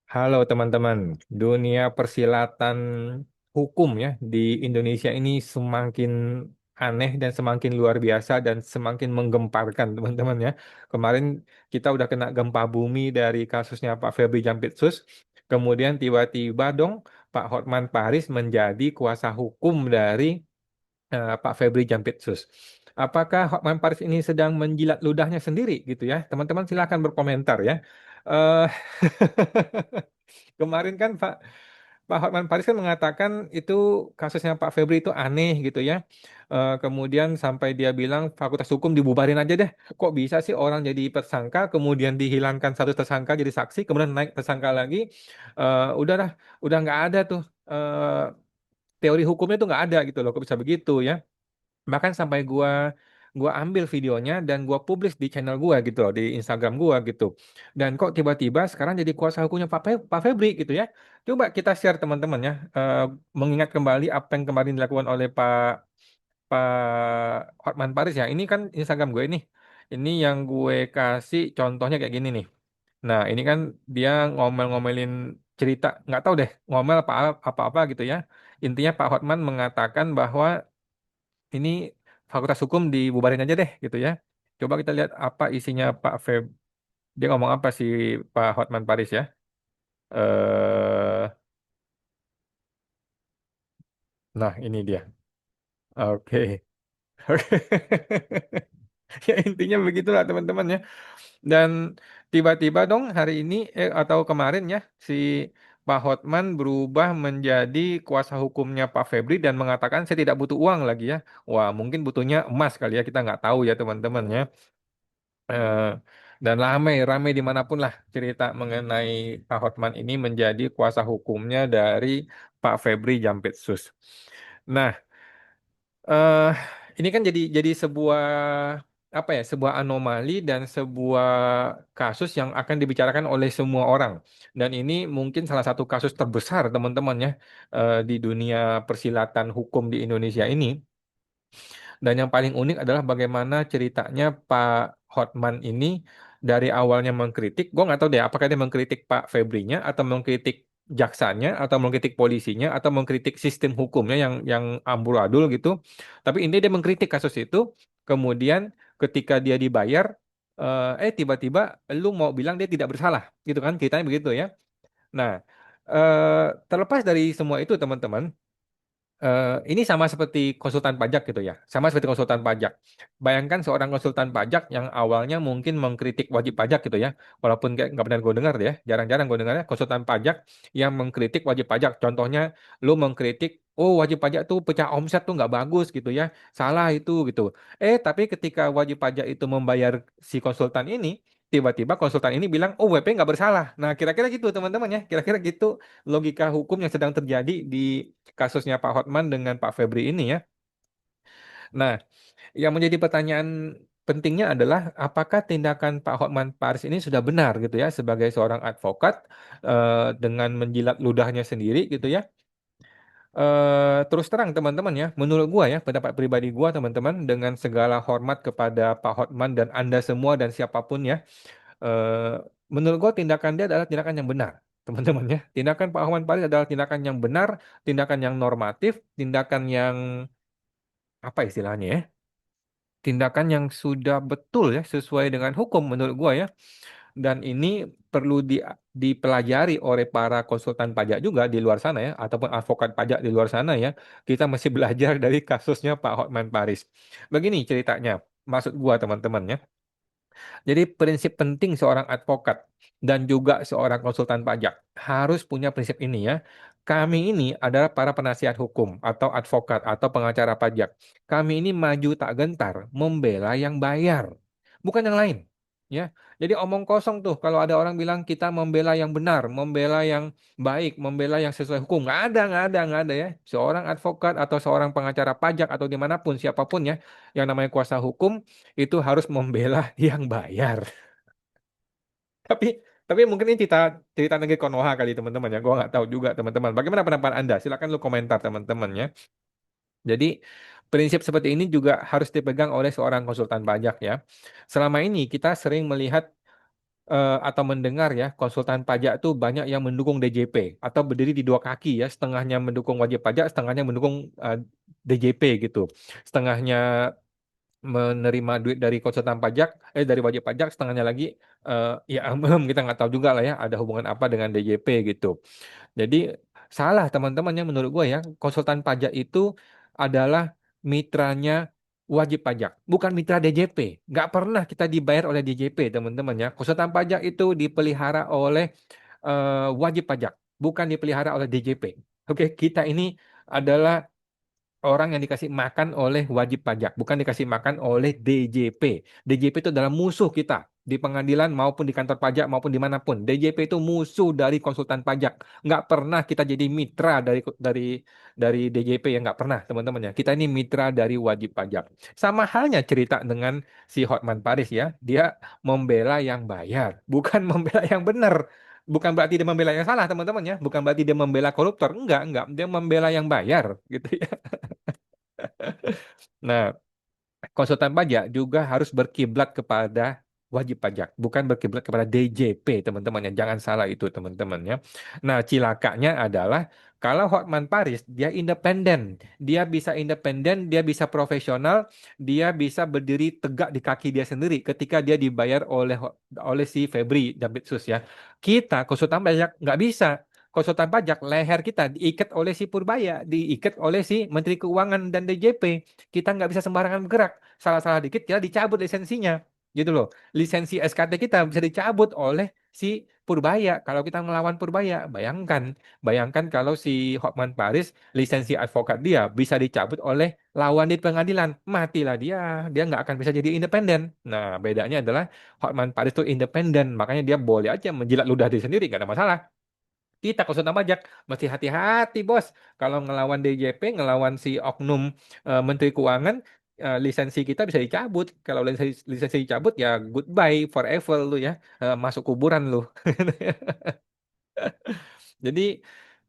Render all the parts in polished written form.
Halo teman-teman, dunia persilatan hukum ya di Indonesia ini semakin aneh dan semakin luar biasa dan semakin menggemparkan teman-teman ya. Kemarin kita udah kena gempa bumi dari kasusnya Pak Febri Jampitsus, kemudian tiba-tiba dong Pak Hotman Paris menjadi kuasa hukum dari Pak Febri Jampitsus. Apakah Hotman Paris ini sedang menjilat ludahnya sendiri gitu ya? Teman-teman silakan berkomentar ya. Eh Kemarin kan Pak Hotman Paris kan mengatakan itu kasusnya Pak Febri itu aneh gitu ya. Kemudian sampai dia bilang Fakultas Hukum dibubarin aja deh. Kok bisa sih orang jadi tersangka, kemudian dihilangkan satu tersangka jadi saksi, kemudian naik tersangka lagi. Udahlah, udah nggak ada tuh. Teori hukumnya tuh nggak ada gitu loh. Kok bisa begitu ya? Bahkan sampai gua ambil videonya dan gua publish di channel gua gitu loh, di Instagram gua gitu. Dan kok tiba-tiba sekarang jadi kuasa hukumnya Pak Febri gitu ya. Coba kita share teman-teman ya, mengingat kembali apa yang kemarin dilakukan oleh Pak Hotman Paris ya. Ini kan Instagram gue ini. Ini yang gue kasih contohnya kayak gini nih. Nah, ini kan dia ngomel-ngomelin cerita, nggak tahu deh, ngomel apa-apa gitu ya. Intinya Pak Hotman mengatakan bahwa ini Fakultas Hukum dibubarin aja deh gitu ya. Coba kita lihat apa isinya Pak Feb. Dia ngomong apa sih Pak Hotman Paris ya? Nah ini dia. Oke. Oke. Ya intinya begitulah teman-teman ya. Dan tiba-tiba dong hari ini atau kemarin ya si Pak Hotman berubah menjadi kuasa hukumnya Pak Febri dan mengatakan saya tidak butuh uang lagi ya. Wah mungkin butuhnya emas kali ya kita nggak tahu ya teman-teman ya. Eh, dan ramai dimanapun lah cerita mengenai Pak Hotman ini menjadi kuasa hukumnya dari Pak Febri Jampitsus. Nah, eh ini kan jadi sebuah apa ya, sebuah anomali dan sebuah kasus yang akan dibicarakan oleh semua orang. Dan ini mungkin salah satu kasus terbesar teman-teman ya di dunia persilatan hukum di Indonesia ini. Dan yang paling unik adalah bagaimana ceritanya Pak Hotman ini dari awalnya mengkritik, gue nggak tahu deh apakah dia mengkritik Pak Febrinya atau mengkritik jaksanya atau mengkritik polisinya atau mengkritik sistem hukumnya yang amburadul gitu. Tapi intinya dia mengkritik kasus itu. Kemudian ketika dia dibayar, tiba-tiba lu mau bilang dia tidak bersalah, gitu kan? Ceritanya begitu ya. Nah, terlepas dari semua itu teman-teman. Ini sama seperti konsultan pajak gitu ya, sama seperti konsultan pajak. Bayangkan seorang konsultan pajak yang awalnya mungkin mengkritik wajib pajak gitu ya, walaupun kayak nggak pernah gue dengar deh ya, jarang-jarang gue dengar ya konsultan pajak yang mengkritik wajib pajak. Contohnya, lu mengkritik, oh wajib pajak tuh pecah omset tuh nggak bagus gitu ya, salah itu gitu. Tapi ketika wajib pajak itu membayar si konsultan ini, tiba-tiba konsultan ini bilang, oh WP nggak bersalah. Nah kira-kira gitu teman-teman ya, kira-kira gitu logika hukum yang sedang terjadi di kasusnya Pak Hotman dengan Pak Febri ini ya. Nah, yang menjadi pertanyaan pentingnya adalah apakah tindakan Pak Hotman Paris ini sudah benar gitu ya sebagai seorang advokat dengan menjilat ludahnya sendiri gitu ya. Terus terang teman-teman ya, menurut gua ya, pendapat pribadi gua teman-teman dengan segala hormat kepada Pak Hotman dan Anda semua dan siapapun ya, eh, menurut gua tindakan dia adalah tindakan yang benar. Teman-teman ya, tindakan Pak Hotman Paris adalah tindakan yang benar, tindakan yang normatif, tindakan yang apa istilahnya ya? Tindakan yang sudah betul ya sesuai dengan hukum menurut gua ya. Dan ini perlu dipelajari oleh para konsultan pajak juga di luar sana ya ataupun advokat pajak di luar sana ya. Kita masih belajar dari kasusnya Pak Hotman Paris. Begini ceritanya. Maksud gua teman-teman ya. Jadi prinsip penting seorang advokat dan juga seorang konsultan pajak harus punya prinsip ini ya. Kami ini adalah para penasihat hukum atau advokat atau pengacara pajak. Kami ini maju tak gentar membela yang bayar, bukan yang lain. Ya, jadi omong kosong tuh kalau ada orang bilang kita membela yang benar, membela yang baik, membela yang sesuai hukum. Nggak ada ya. Seorang advokat atau seorang pengacara pajak atau dimanapun siapapun ya, yang namanya kuasa hukum itu harus membela yang bayar. Tapi tapi mungkin ini cerita cerita negeri Konoha kali teman-teman ya. Gua nggak tahu juga teman-teman. Bagaimana pendapat Anda? Silakan lu komentar teman-teman ya. Jadi prinsip seperti ini juga harus dipegang oleh seorang konsultan pajak ya. Selama ini kita sering melihat atau mendengar ya, konsultan pajak tuh banyak yang mendukung DJP atau berdiri di dua kaki ya, setengahnya mendukung wajib pajak, setengahnya mendukung DJP gitu. Setengahnya menerima duit dari konsultan pajak, dari wajib pajak, setengahnya lagi ya kita nggak tahu juga lah ya, ada hubungan apa dengan DJP gitu. Jadi salah teman-temannya menurut gue ya, konsultan pajak itu adalah mitranya wajib pajak, bukan mitra DJP. Nggak pernah kita dibayar oleh DJP teman-teman ya. Konsultan pajak itu dipelihara oleh wajib pajak, bukan dipelihara oleh DJP. Oke, kita ini adalah orang yang dikasih makan oleh wajib pajak, bukan dikasih makan oleh DJP. DJP itu adalah musuh kita di pengadilan maupun di kantor pajak maupun dimanapun. DJP itu musuh dari konsultan pajak. Nggak pernah kita jadi mitra dari DJP ya nggak pernah teman-teman ya. Kita ini mitra dari wajib pajak. Sama halnya cerita dengan si Hotman Paris ya. Dia membela yang bayar, bukan membela yang benar. Bukan berarti dia membela yang salah teman-teman ya. Bukan berarti dia membela koruptor. Enggak. Dia membela yang bayar gitu ya. Nah, konsultan pajak juga harus berkiblat kepada wajib pajak, bukan berkiblat kepada DJP, teman-teman ya. Jangan salah itu, teman-teman ya. Nah, cilakanya adalah kalau Hotman Paris, dia independen. Dia bisa profesional, dia bisa berdiri tegak di kaki dia sendiri ketika dia dibayar oleh si Febri Davidsus ya. Kita, konsultan pajak, nggak bisa. Konsultan pajak, leher kita diikat oleh si Purbaya, diikat oleh si Menteri Keuangan dan DJP. Kita nggak bisa sembarangan bergerak. Salah-salah dikit kita dicabut lisensinya. Gitu loh. Lisensi SKT kita bisa dicabut oleh si Purbaya kalau kita melawan Purbaya. Bayangkan kalau si Hotman Paris lisensi advokat dia bisa dicabut oleh lawan di pengadilan. Matilah dia. Dia nggak akan bisa jadi independen. Nah, bedanya adalah Hotman Paris itu independen. Makanya dia boleh aja menjilat ludah diri sendiri. Nggak ada masalah. Kita konsultan pajak mesti hati-hati bos. Kalau ngelawan DJP, ngelawan si oknum Menteri Keuangan, lisensi kita bisa dicabut. Kalau lisensi dicabut ya goodbye forever lu ya. Masuk kuburan lu. Jadi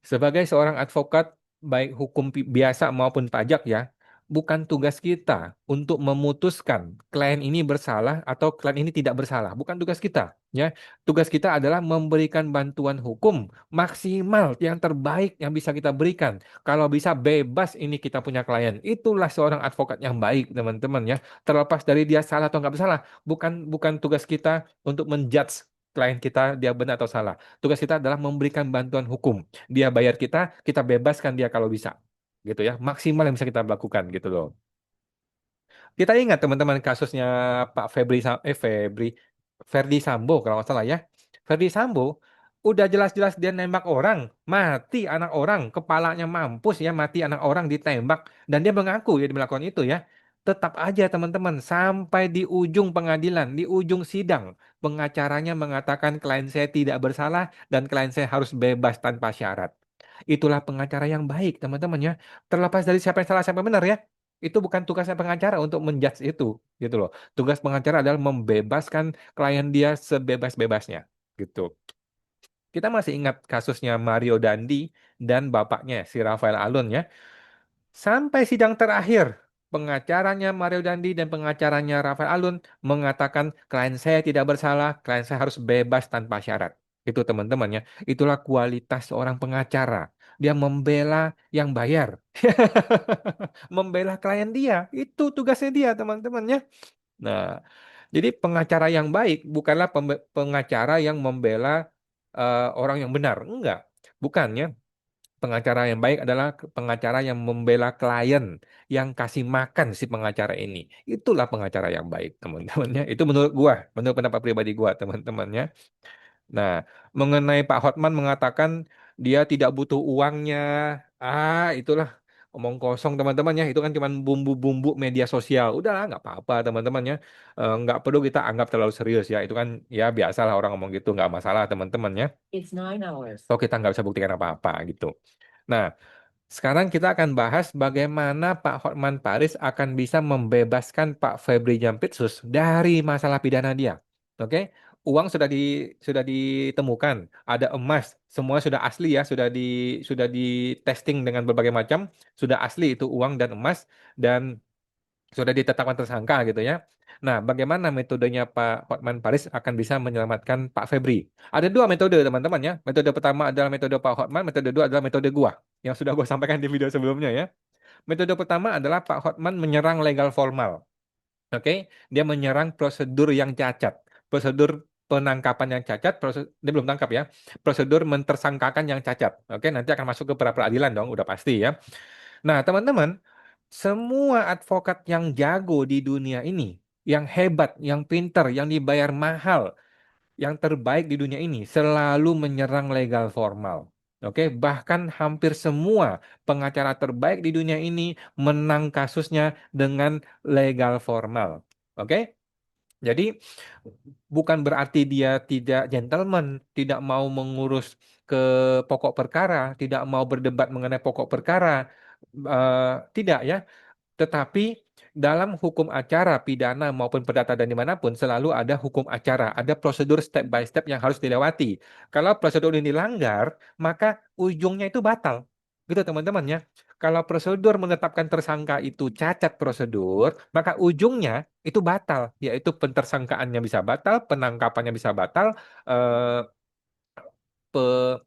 sebagai seorang advokat, baik hukum biasa maupun pajak ya, bukan tugas kita untuk memutuskan klien ini bersalah atau klien ini tidak bersalah. Bukan tugas kita, ya. Tugas kita adalah memberikan bantuan hukum maksimal yang terbaik yang bisa kita berikan. Kalau bisa bebas ini kita punya klien. Itulah seorang advokat yang baik, teman-teman ya. Terlepas dari dia salah atau nggak bersalah, bukan bukan tugas kita untuk menjudge klien kita dia benar atau salah. Tugas kita adalah memberikan bantuan hukum. Dia bayar kita, kita bebaskan dia kalau bisa. Gitu ya. Maksimal yang bisa kita lakukan gitu loh. Kita ingat teman-teman kasusnya Pak Ferdi Sambo kalau nggak salah ya. Ferdi Sambo udah jelas-jelas dia nembak orang, mati anak orang, kepalanya mampus ya, mati anak orang ditembak dan dia mengaku ya dia melakukan itu ya. Tetap aja teman-teman sampai di ujung pengadilan, di ujung sidang, pengacaranya mengatakan klien saya tidak bersalah dan klien saya harus bebas tanpa syarat. Itulah pengacara yang baik, teman-teman ya. Terlepas dari siapa yang salah, siapa yang benar ya. Itu bukan tugasnya pengacara untuk menjudge itu, gitu loh. Tugas pengacara adalah membebaskan klien dia sebebas-bebasnya, gitu. Kita masih ingat kasusnya Mario Dandi dan bapaknya, si Rafael Alun ya. Sampai sidang terakhir, pengacaranya Mario Dandi dan pengacaranya Rafael Alun mengatakan klien saya tidak bersalah, klien saya harus bebas tanpa syarat. Itu teman-teman ya. Itulah kualitas seorang pengacara. Dia membela yang bayar. Membela klien dia. Itu tugasnya dia, teman-teman ya. Nah, jadi pengacara yang baik bukanlah pengacara yang membela orang yang benar. Enggak. Bukannya. Pengacara yang baik adalah pengacara yang membela klien, yang kasih makan si pengacara ini. Itulah pengacara yang baik, teman-temannya. Itu menurut gua, menurut pendapat pribadi gua, teman-temannya. Nah, mengenai Pak Hotman mengatakan dia tidak butuh uangnya. Itulah omong kosong, teman-teman ya. Itu kan cuma bumbu-bumbu media sosial. Udahlah, nggak apa-apa, teman-teman ya. Nggak perlu kita anggap terlalu serius ya. Itu kan ya biasalah orang ngomong gitu, nggak masalah, teman-teman ya. It's 9 hours. So kita nggak bisa buktikan apa-apa gitu. Nah, sekarang kita akan bahas bagaimana Pak Hotman Paris akan bisa membebaskan Pak Febri Jampitsus dari masalah pidana dia. Oke, uang sudah ditemukan, ada emas, semua sudah asli ya, sudah di testing dengan berbagai macam, sudah asli itu uang dan emas dan sudah ditetapkan tersangka gitu ya. Nah, bagaimana metodenya Pak Hotman Paris akan bisa menyelamatkan Pak Febri? Ada dua metode teman-teman ya. Metode pertama adalah metode Pak Hotman, metode kedua adalah metode gua yang sudah gua sampaikan di video sebelumnya ya. Metode pertama adalah Pak Hotman menyerang legal formal. Oke, dia menyerang prosedur yang cacat, prosedur penangkapan yang cacat, dia belum tangkap ya, prosedur mentersangkakan yang cacat. Oke, nanti akan masuk ke pra peradilan dong, udah pasti ya. Nah, teman-teman, semua advokat yang jago di dunia ini, yang hebat, yang pinter, yang dibayar mahal, yang terbaik di dunia ini, selalu menyerang legal formal. Oke, bahkan hampir semua pengacara terbaik di dunia ini menang kasusnya dengan legal formal. Oke, jadi bukan berarti dia tidak gentleman, tidak mau mengurus ke pokok perkara, tidak mau berdebat mengenai pokok perkara. Tidak ya. Tetapi dalam hukum acara, pidana maupun perdata dan dimanapun selalu ada hukum acara, ada prosedur step by step yang harus dilewati. Kalau prosedur ini dilanggar, maka ujungnya itu batal. Gitu teman-teman ya. Kalau prosedur menetapkan tersangka itu cacat prosedur, maka ujungnya itu batal, yaitu pentersangkaannya bisa batal, penangkapannya bisa batal, eh,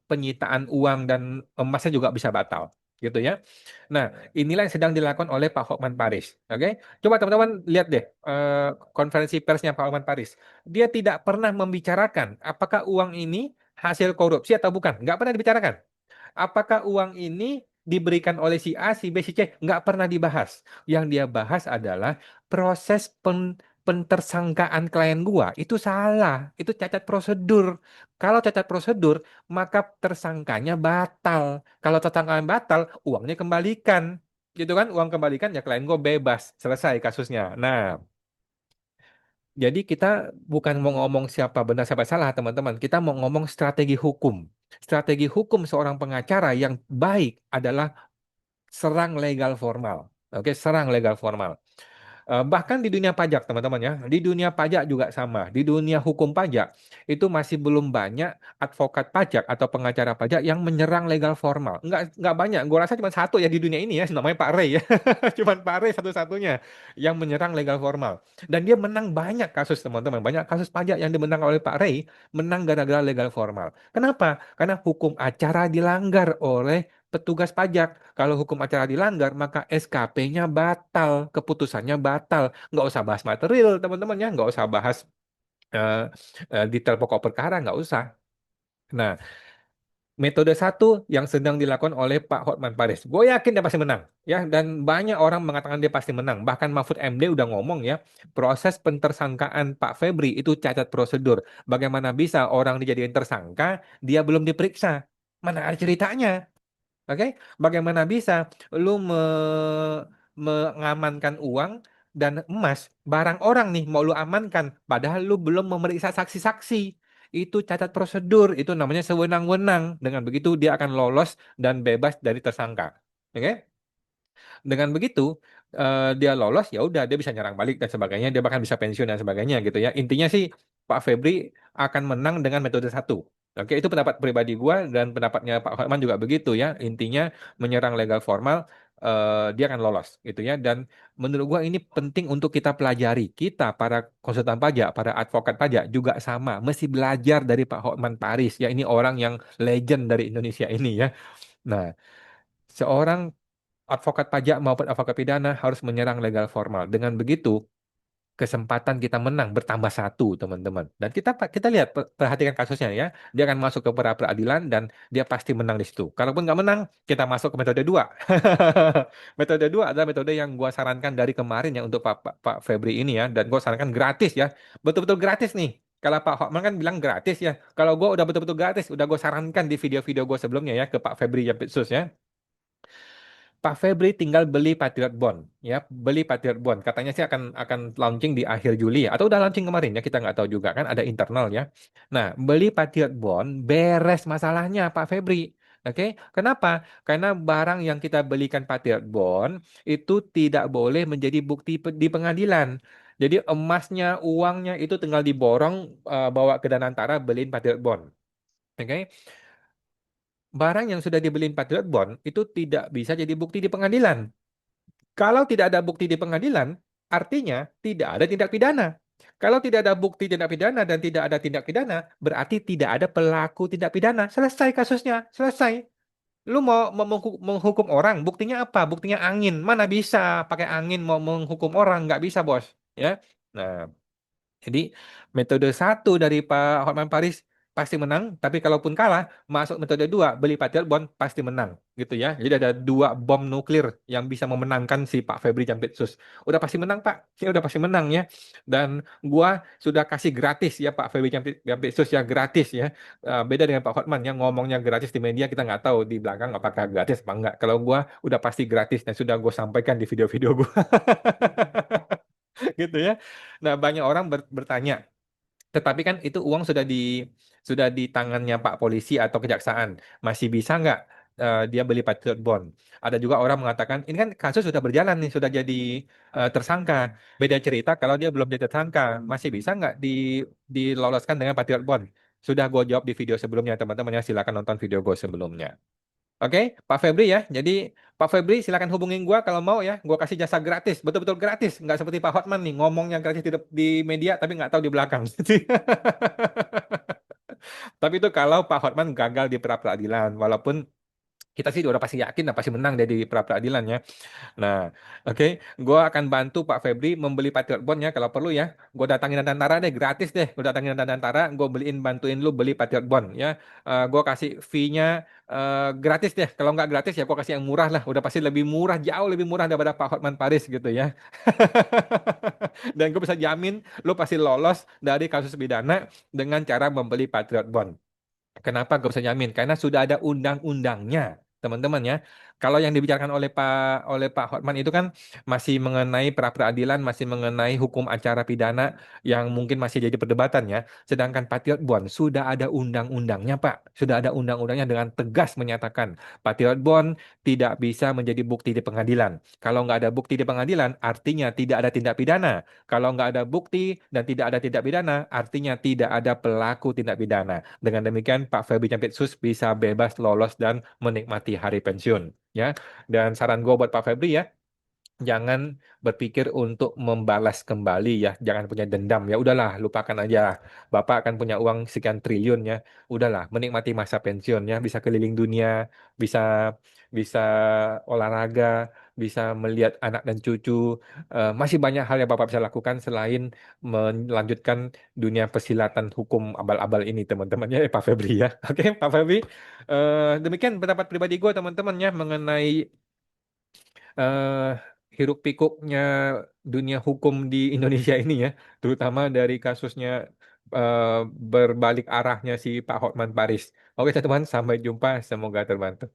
penyitaan uang dan emasnya juga bisa batal, gitu ya. Nah, inilah yang sedang dilakukan oleh Pak Hotman Paris. Oke, coba teman-teman lihat deh konferensi persnya Pak Hotman Paris. Dia tidak pernah membicarakan apakah uang ini hasil korupsi atau bukan. Nggak pernah dibicarakan. Apakah uang ini diberikan oleh si A, si B, si C? Nggak pernah dibahas. Yang dia bahas adalah proses pentersangkaan klien gua. Itu salah. Itu cacat prosedur. Kalau cacat prosedur, maka tersangkanya batal. Kalau tersangkanya batal, uangnya kembalikan. Gitu kan? Uang kembalikan, ya klien gua bebas. Selesai kasusnya. Nah, jadi kita bukan mau ngomong siapa benar siapa salah, teman-teman. Kita mau ngomong strategi hukum. Strategi hukum seorang pengacara yang baik adalah serang legal formal. Oke, serang legal formal. Bahkan di dunia pajak, teman-teman ya, di dunia pajak juga sama. Di dunia hukum pajak itu masih belum banyak advokat pajak atau pengacara pajak yang menyerang legal formal. Nggak banyak. Gue rasa cuma satu ya di dunia ini ya, namanya Pak Ray ya. Cuma Pak Ray satu-satunya yang menyerang legal formal. Dan dia menang banyak kasus, teman-teman. Banyak kasus pajak yang dimenang oleh Pak Ray menang gara-gara legal formal. Kenapa? Karena hukum acara dilanggar oleh petugas pajak. Kalau hukum acara dilanggar, maka SKP-nya batal, keputusannya batal. Nggak usah bahas material, teman-teman ya. Nggak usah bahas eh, detail pokok perkara, nggak usah. Nah, metode satu yang sedang dilakukan oleh Pak Hotman Paris. Gue yakin dia pasti menang. Ya, dan banyak orang mengatakan dia pasti menang. Bahkan Mahfud MD udah ngomong ya, proses pentersangkaan Pak Febri itu cacat prosedur. Bagaimana bisa orang dijadikan tersangka, dia belum diperiksa? Mana ada ceritanya? Oke, bagaimana bisa lu mengamankan uang dan emas, barang orang nih mau lu amankan, padahal lu belum memeriksa saksi-saksi. Itu cacat prosedur, itu namanya sewenang-wenang. Dengan begitu dia akan lolos dan bebas dari tersangka. Oke? Dengan begitu dia lolos, ya udah dia bisa nyerang balik dan sebagainya, dia bahkan bisa pensiun dan sebagainya gitu ya. Intinya sih Pak Febri akan menang dengan metode satu. Oke, itu pendapat pribadi gua dan pendapatnya Pak Hotman juga begitu ya. Intinya menyerang legal formal, dia akan lolos gitu ya. Dan menurut gua ini penting untuk kita pelajari. Kita para konsultan pajak, para advokat pajak juga sama, mesti belajar dari Pak Hotman Paris ya. Ini orang yang legend dari Indonesia ini ya. Nah, seorang advokat pajak maupun advokat pidana harus menyerang legal formal. Dengan begitu, kesempatan kita menang bertambah satu, teman-teman. Dan kita lihat, perhatikan kasusnya ya. Dia akan masuk ke pra peradilan dan dia pasti menang di situ. Kalaupun nggak menang, kita masuk ke metode dua. Metode dua adalah metode yang gua sarankan dari kemarin ya untuk Pak Febri ini ya. Dan gua sarankan gratis ya. Betul-betul gratis nih. Kalau Pak Hotman kan bilang gratis ya. Kalau gua udah betul-betul gratis, udah gue sarankan di video-video gue sebelumnya ya ke Pak Febri Yampitsus ya. Pak Febri tinggal beli Patriot Bond, ya, beli Patriot Bond. Katanya sih akan launching di akhir Juli ya, atau udah launching kemarin ya, kita nggak tahu juga kan ada internal ya. Nah, beli Patriot Bond beres masalahnya Pak Febri. Oke, kenapa? Karena barang yang kita belikan Patriot Bond itu tidak boleh menjadi bukti di pengadilan. Jadi emasnya, uangnya itu tinggal diborong, bawa ke Danantara beliin Patriot Bond. Oke, barang yang sudah dibeliin Patriot Bond itu tidak bisa jadi bukti di pengadilan. Kalau tidak ada bukti di pengadilan, artinya tidak ada tindak pidana. Kalau tidak ada bukti tindak pidana dan tidak ada tindak pidana, berarti tidak ada pelaku tindak pidana. Selesai kasusnya, selesai. Lu mau menghukum orang, buktinya apa? Buktinya angin. Mana bisa pakai angin mau menghukum orang? Nggak bisa, bos. Ya. Nah, jadi metode satu dari Pak Hotman Paris pasti menang, tapi kalaupun kalah, masuk metode dua, beli Patriot Bond pasti menang, gitu ya. Jadi ada dua bom nuklir yang bisa memenangkan si Pak Febri Jampitsus. Udah pasti menang, Pak. Ya udah pasti menang ya. Dan gua sudah kasih gratis ya Pak Febri Jampitsus ya gratis ya. Beda dengan Pak Hotman yang ngomongnya gratis di media, kita nggak tahu di belakang apakah gratis apa enggak. Kalau gua udah pasti gratis dan sudah gue sampaikan di video-video gua. Gitu ya. Nah, banyak orang bertanya, tetapi kan itu uang sudah di tangannya Pak Polisi atau Kejaksaan. Masih bisa nggak dia beli Patriot Bond? Ada juga orang mengatakan, ini kan kasus sudah berjalan nih, sudah jadi tersangka. Beda cerita kalau dia belum jadi tersangka. Masih bisa nggak diloloskan dengan Patriot Bond? Sudah gue jawab di video sebelumnya, teman-teman ya. Silakan nonton video gue sebelumnya. Oke, Pak Febri ya. Jadi Pak Febri silakan hubungin gua kalau mau ya. Gua kasih jasa gratis, betul-betul gratis. Nggak seperti Pak Hotman nih ngomongnya gratis di media tapi nggak tahu di belakang. Tapi itu kalau Pak Hotman gagal di pra peradilan, walaupun kita sih udah pasti yakin lah pasti menang dia di pra peradilan ya. Nah, oke, gue akan bantu Pak Febri membeli Patriot Bond ya kalau perlu ya. Gue datangin tentara deh, gratis deh. Gue datangin tentara, gue beliin bantuin lu beli Patriot Bond ya. Gue kasih fee-nya gratis deh. Kalau nggak gratis ya gue kasih yang murah lah. Udah pasti lebih murah, jauh lebih murah daripada Pak Hotman Paris gitu ya. Dan gue bisa jamin lu pasti lolos dari kasus pidana dengan cara membeli Patriot Bond. Kenapa gue bisa jamin? Karena sudah ada undang-undangnya, teman-teman ya. Kalau yang dibicarakan oleh Pak Hotman itu kan masih mengenai pra peradilan, masih mengenai hukum acara pidana yang mungkin masih jadi perdebatan ya. Sedangkan Patriot Bond sudah ada undang-undangnya, Pak. Sudah ada undang-undangnya dengan tegas menyatakan Patriot Bond tidak bisa menjadi bukti di pengadilan. Kalau nggak ada bukti di pengadilan, artinya tidak ada tindak pidana. Kalau nggak ada bukti dan tidak ada tindak pidana, artinya tidak ada pelaku tindak pidana. Dengan demikian, Pak Febri Jampitsus bisa bebas lolos dan menikmati hari pensiun. Ya, dan saran gue buat Pak Febri ya, jangan berpikir untuk membalas kembali ya, jangan punya dendam ya. Udahlah, lupakan aja. Bapak akan punya uang sekian triliun ya. Udahlah, menikmati masa pensiun ya, bisa keliling dunia, bisa bisa olahraga, bisa melihat anak dan cucu. Masih banyak hal yang Bapak bisa lakukan selain melanjutkan dunia persilatan hukum abal-abal ini, teman-teman ya, Pak Febri ya. Oke, Pak Febri. Demikian pendapat pribadi gue, teman-teman ya, mengenai eh hiruk pikuknya dunia hukum di Indonesia ini ya, terutama dari kasusnya eh, berbalik arahnya si Pak Hotman Paris. Oke, teman-teman, sampai jumpa. Semoga terbantu.